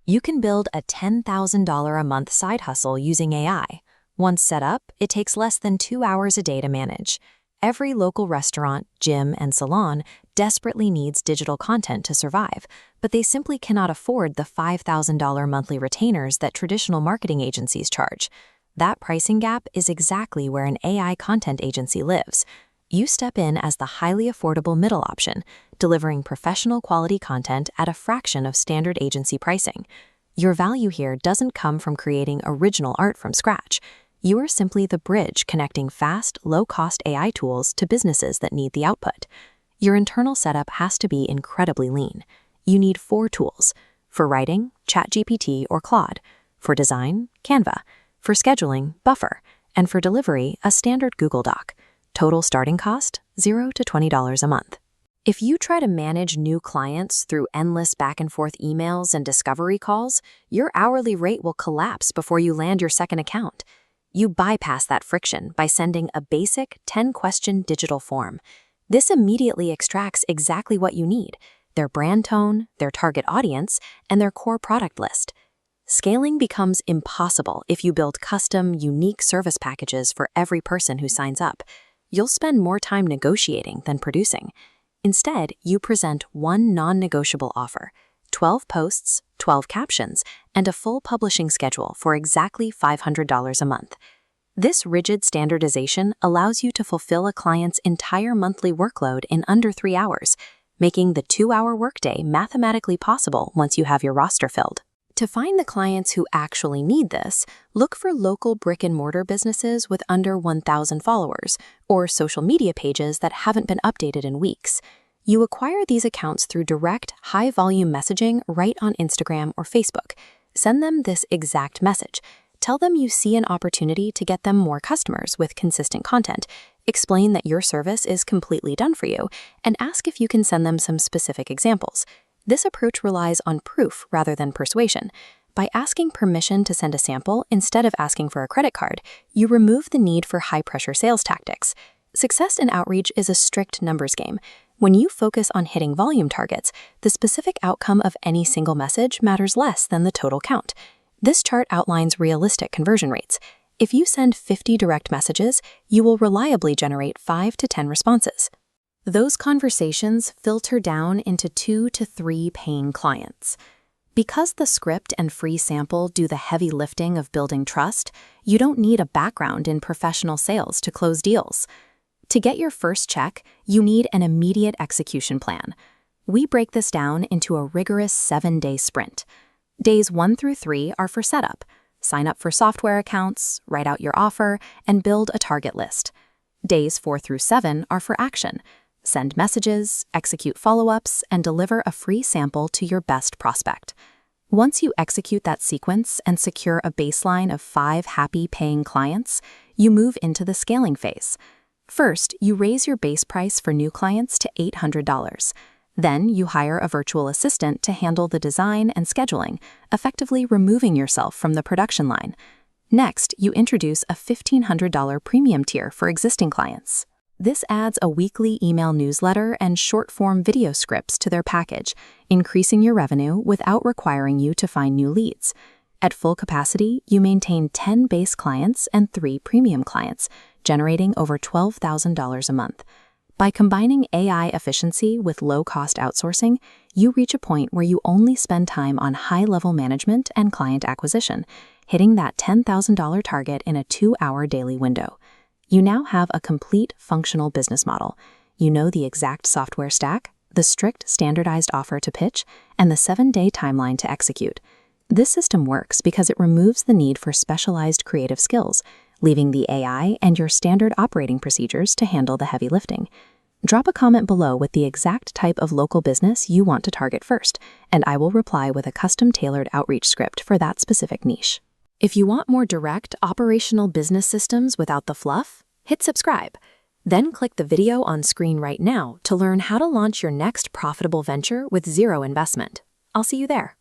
You can build a $10,000 a month side hustle using AI. Once set up, it takes less than 2 hours a day to manage. Every local restaurant, gym, and salon desperately needs digital content to survive, but they simply cannot afford the $5,000 monthly retainers that traditional marketing agencies charge. That pricing gap is exactly where an AI content agency lives. You step in as the highly affordable middle option, delivering professional quality content at a fraction of standard agency pricing. Your value here doesn't come from creating original art from scratch. You are simply the bridge connecting fast, low-cost AI tools to businesses that need the output. Your internal setup has to be incredibly lean. You need 4 tools: for writing, ChatGPT or Claude; for design, Canva; for scheduling, Buffer; and for delivery, a standard Google Doc. Total starting cost, $0 to $20 a month. If you try to manage new clients through endless back-and-forth emails and discovery calls, your hourly rate will collapse before you land your second account. You bypass that friction by sending a basic 10-question digital form. This immediately extracts exactly what you need: their brand tone, their target audience, and their core product list. Scaling becomes impossible if you build custom, unique service packages for every person who signs up. You'll spend more time negotiating than producing. Instead, you present one non-negotiable offer: 12 posts, 12 captions, and a full publishing schedule for exactly $500 a month. This rigid standardization allows you to fulfill a client's entire monthly workload in under 3 hours, making the 2-hour workday mathematically possible once you have your roster filled. To find the clients who actually need this, look for local brick-and-mortar businesses with under 1,000 followers, or social media pages that haven't been updated in weeks. You acquire these accounts through direct, high-volume messaging right on Instagram or Facebook. Send them this exact message. Tell them you see an opportunity to get them more customers with consistent content. Explain that your service is completely done for you, and ask if you can send them some specific examples. This approach relies on proof rather than persuasion. By asking permission to send a sample instead of asking for a credit card, you remove the need for high-pressure sales tactics. Success in outreach is a strict numbers game. When you focus on hitting volume targets, the specific outcome of any single message matters less than the total count. This chart outlines realistic conversion rates. If you send 50 direct messages, you will reliably generate 5 to 10 responses. Those conversations filter down into 2 to 3 paying clients. Because the script and free sample do the heavy lifting of building trust, you don't need a background in professional sales to close deals. To get your first check, you need an immediate execution plan. We break this down into a rigorous 7-day sprint. Days 1 through 3 are for setup. Sign up for software accounts, write out your offer, and build a target list. Days 4 through 7 are for action. Send messages, execute follow-ups, and deliver a free sample to your best prospect. Once you execute that sequence and secure a baseline of 5 happy paying clients, you move into the scaling phase. First, you raise your base price for new clients to $800. Then you hire a virtual assistant to handle the design and scheduling, effectively removing yourself from the production line. Next, you introduce a $1,500 premium tier for existing clients. This adds a weekly email newsletter and short-form video scripts to their package, increasing your revenue without requiring you to find new leads. At full capacity, you maintain 10 base clients and 3 premium clients, generating over $12,000 a month. By combining AI efficiency with low-cost outsourcing, you reach a point where you only spend time on high-level management and client acquisition, hitting that $10,000 target in a 2-hour daily window. You now have a complete functional business model. You know the exact software stack, the strict standardized offer to pitch, and the 7-day timeline to execute. This system works because it removes the need for specialized creative skills, leaving the AI and your standard operating procedures to handle the heavy lifting. Drop a comment below with the exact type of local business you want to target first, and I will reply with a custom-tailored outreach script for that specific niche. If you want more direct, operational business systems without the fluff, hit subscribe. Then click the video on screen right now to learn how to launch your next profitable venture with 0 investment. I'll see you there.